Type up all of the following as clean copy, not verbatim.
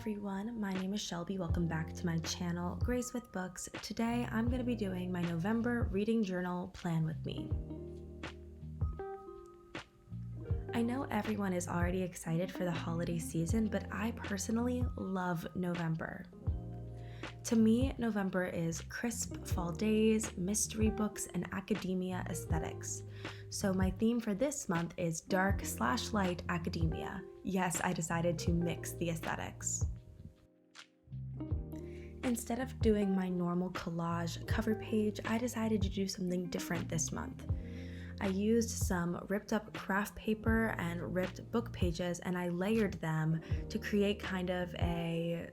everyone, my name is Shelby. Welcome back to my channel, Grace with Books. Today I'm going to be doing my November reading journal plan with me. I know everyone is already excited for the holiday season, but I personally love November. To me, November is crisp fall days, mystery books, and academia aesthetics. So my theme for this month is dark/light academia. Yes, I decided to mix the aesthetics. Instead of doing my normal collage cover page, I decided to do something different this month. I used some ripped up craft paper and ripped book pages, and I layered them to create kind of a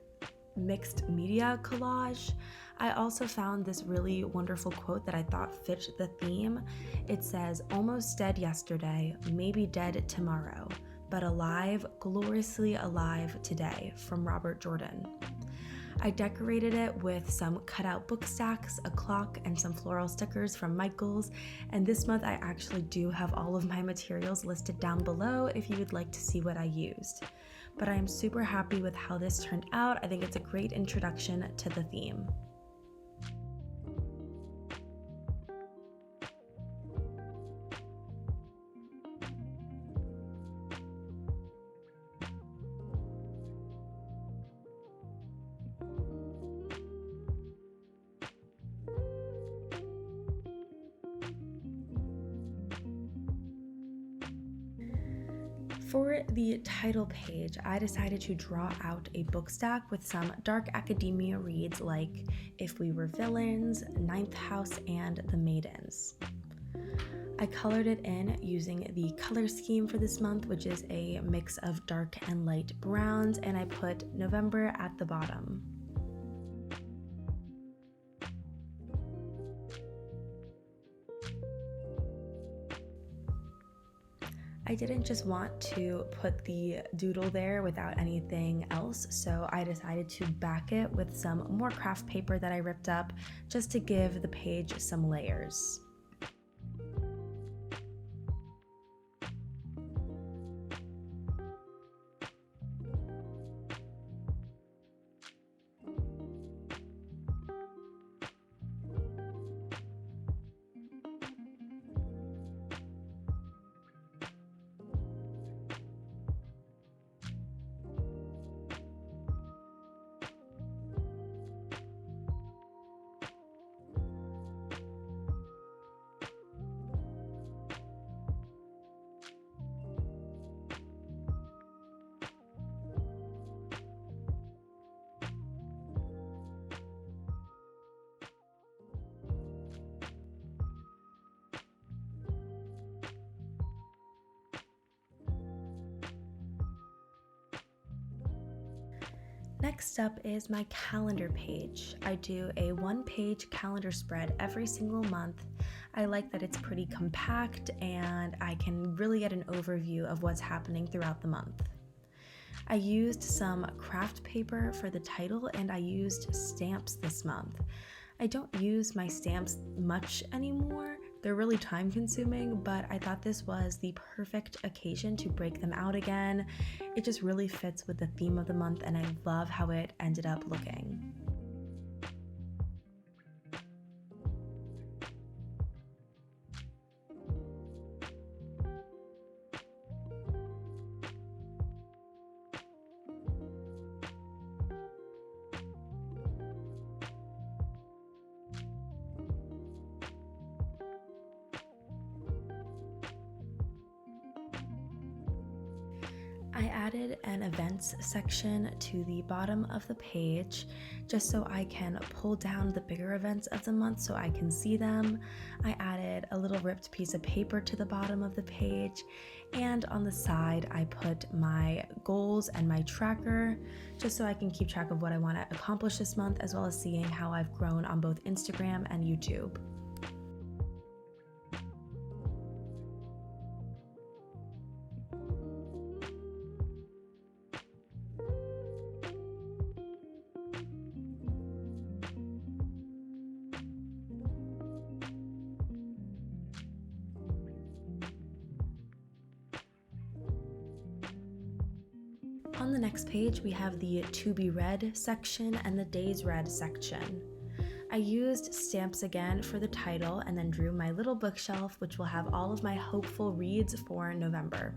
mixed media collage. I also found this really wonderful quote that I thought fit the theme. It says, "Almost dead yesterday, maybe dead tomorrow, but alive, gloriously alive today," from Robert Jordan. I decorated it with some cutout book stacks, a clock, and some floral stickers from Michaels, and this month I actually do have all of my materials listed down below if you would like to see what I used. But I am super happy with how this turned out. I think it's a great introduction to the theme. For the title page, I decided to draw out a book stack with some dark academia reads like If We Were Villains, Ninth House, and The Maidens. I colored it in using the color scheme for this month, which is a mix of dark and light browns, and I put November at the bottom. I didn't just want to put the doodle there without anything else, so I decided to back it with some more craft paper that I ripped up just to give the page some layers. Next up is my calendar page. I do a one-page calendar spread every single month. I like that it's pretty compact and I can really get an overview of what's happening throughout the month. I used some craft paper for the title and I used stamps this month. I don't use my stamps much anymore. They're really time consuming, but I thought this was the perfect occasion to break them out again. It just really fits with the theme of the month and I love how it ended up looking. I added an events section to the bottom of the page just so I can pull down the bigger events of the month so I can see them. I added a little ripped piece of paper to the bottom of the page, and on the side I put my goals and my tracker just so I can keep track of what I want to accomplish this month, as well as seeing how I've grown on both Instagram and YouTube. On On the next page, we have the to be read section and the days read section. I used stamps again for the title and then drew my little bookshelf, which will have all of my hopeful reads for November.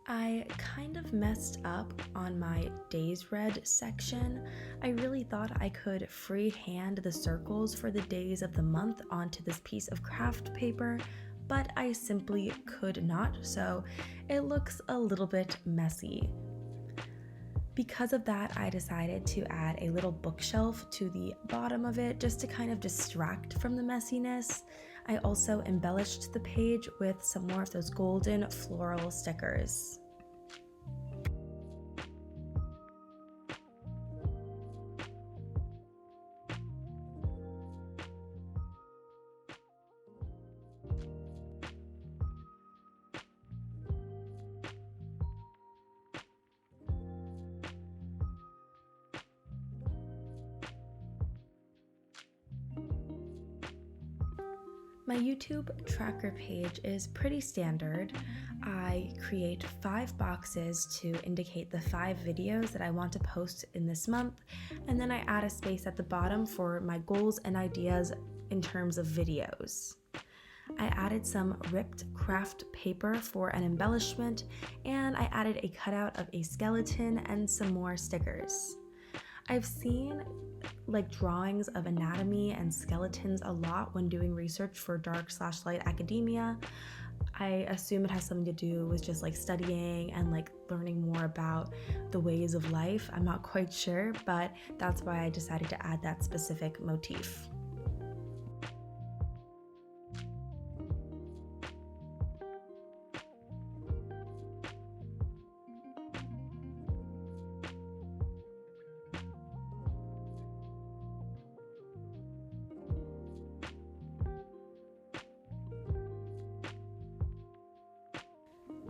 I kind of messed up on my days read section. I really thought I could freehand the circles for the days of the month onto this piece of craft paper, but I simply could not, so it looks a little bit messy. Because of that, I decided to add a little bookshelf to the bottom of it just to kind of distract from the messiness. I also embellished the page with some more of those golden floral stickers. My YouTube tracker page is pretty standard. I create 5 boxes to indicate the 5 videos that I want to post in this month, and then I add a space at the bottom for my goals and ideas in terms of videos. I added some ripped craft paper for an embellishment, and I added a cutout of a skeleton and some more stickers. I've seen drawings of anatomy and skeletons a lot when doing research for dark/light academia. I assume it has something to do with just studying and learning more about the ways of life. I'm not quite sure, but that's why I decided to add that specific motif.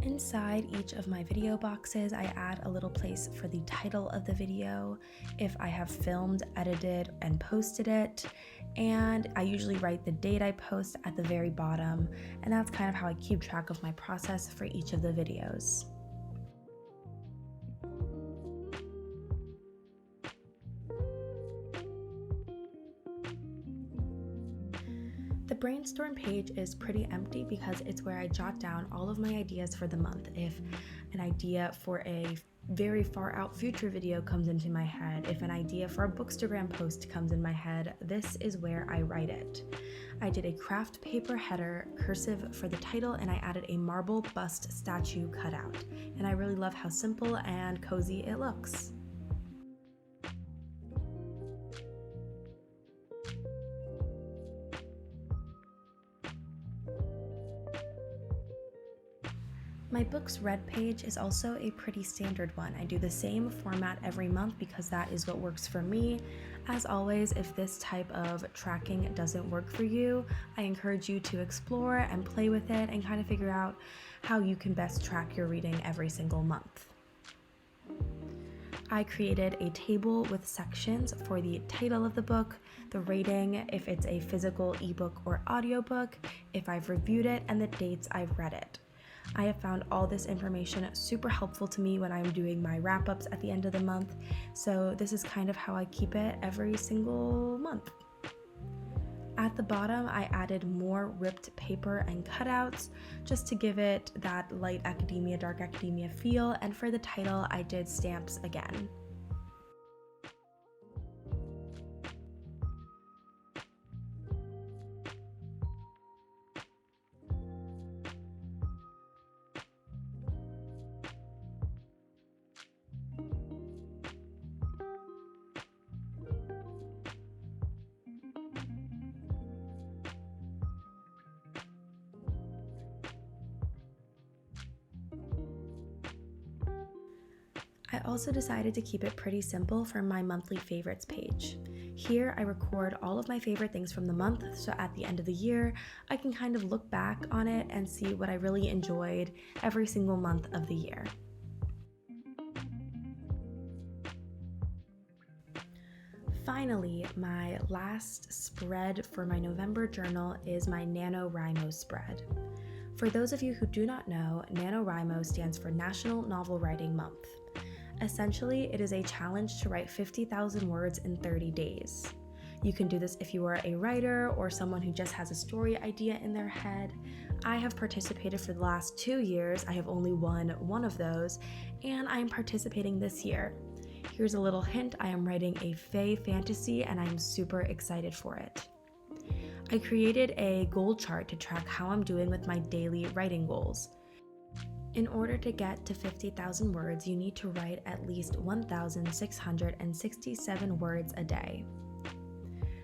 Inside each of my video boxes, I add a little place for the title of the video, if I have filmed, edited, and posted it, and I usually write the date I post at the very bottom, and that's kind of how I keep track of my process for each of the videos. The brainstorm page is pretty empty because it's where I jot down all of my ideas for the month. If an idea for a very far out future video comes into my head, if an idea for a Bookstagram post comes in my head, this is where I write it. I did a craft paper header, cursive for the title, and I added a marble bust statue cutout. And I really love how simple and cozy it looks. My books read page is also a pretty standard one. I do the same format every month because that is what works for me. As always, if this type of tracking doesn't work for you, I encourage you to explore and play with it and kind of figure out how you can best track your reading every single month. I created a table with sections for the title of the book, the rating, if it's a physical ebook or audiobook, if I've reviewed it, and the dates I've read it. I have found all this information super helpful to me when I'm doing my wrap-ups at the end of the month, so this is kind of how I keep it every single month. At the bottom, I added more ripped paper and cutouts just to give it that light academia, dark academia feel, and for the title, I did stamps again. I also decided to keep it pretty simple for my monthly favorites page. Here I record all of my favorite things from the month, so at the end of the year, I can kind of look back on it and see what I really enjoyed every single month of the year. Finally, my last spread for my November journal is my NaNoWriMo spread. For those of you who do not know, NaNoWriMo stands for National Novel Writing Month. Essentially, it is a challenge to write 50,000 words in 30 days. You can do this if you are a writer or someone who just has a story idea in their head. I have participated for the last 2 years. I have only won one of those, and I am participating this year. Here's a little hint, I am writing a fae fantasy and I'm super excited for it. I created a goal chart to track how I'm doing with my daily writing goals. In order to get to 50,000 words, you need to write at least 1,667 words a day.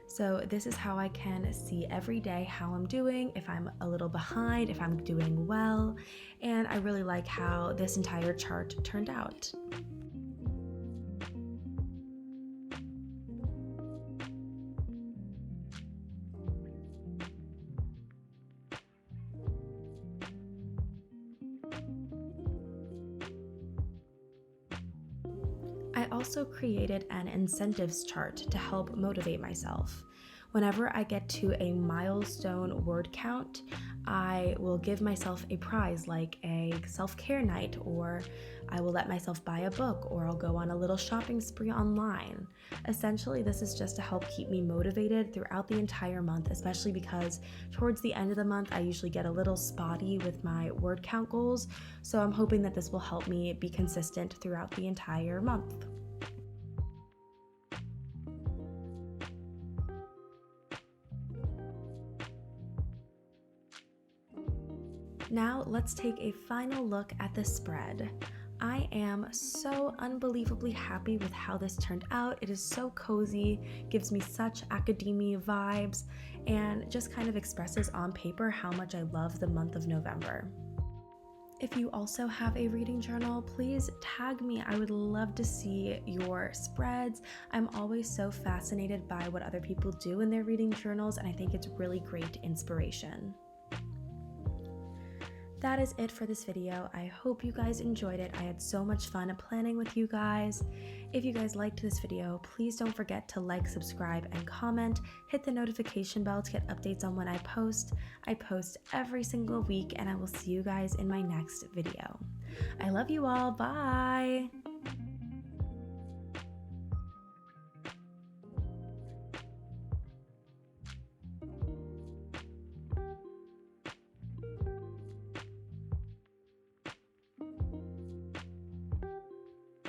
So this is how I can see every day how I'm doing, if I'm a little behind, if I'm doing well, and I really like how this entire chart turned out. I also created an incentives chart to help motivate myself. Whenever I get to a milestone word count, I will give myself a prize like a self-care night, or I will let myself buy a book, or I'll go on a little shopping spree online. Essentially, this is just to help keep me motivated throughout the entire month, especially because towards the end of the month, I usually get a little spotty with my word count goals. So I'm hoping that this will help me be consistent throughout the entire month. Now let's take a final look at the spread. I am so unbelievably happy with how this turned out. It is so cozy, gives me such academia vibes, and just kind of expresses on paper how much I love the month of November. If you also have a reading journal, please tag me. I would love to see your spreads. I'm always so fascinated by what other people do in their reading journals, and I think it's really great inspiration. That is it for this video. I hope you guys enjoyed it. I had so much fun planning with you guys. If you guys liked this video, please don't forget to like, subscribe, and comment. Hit the notification bell to get updates on when I post. I post every single week, and I will see you guys in my next video. I love you all. Bye!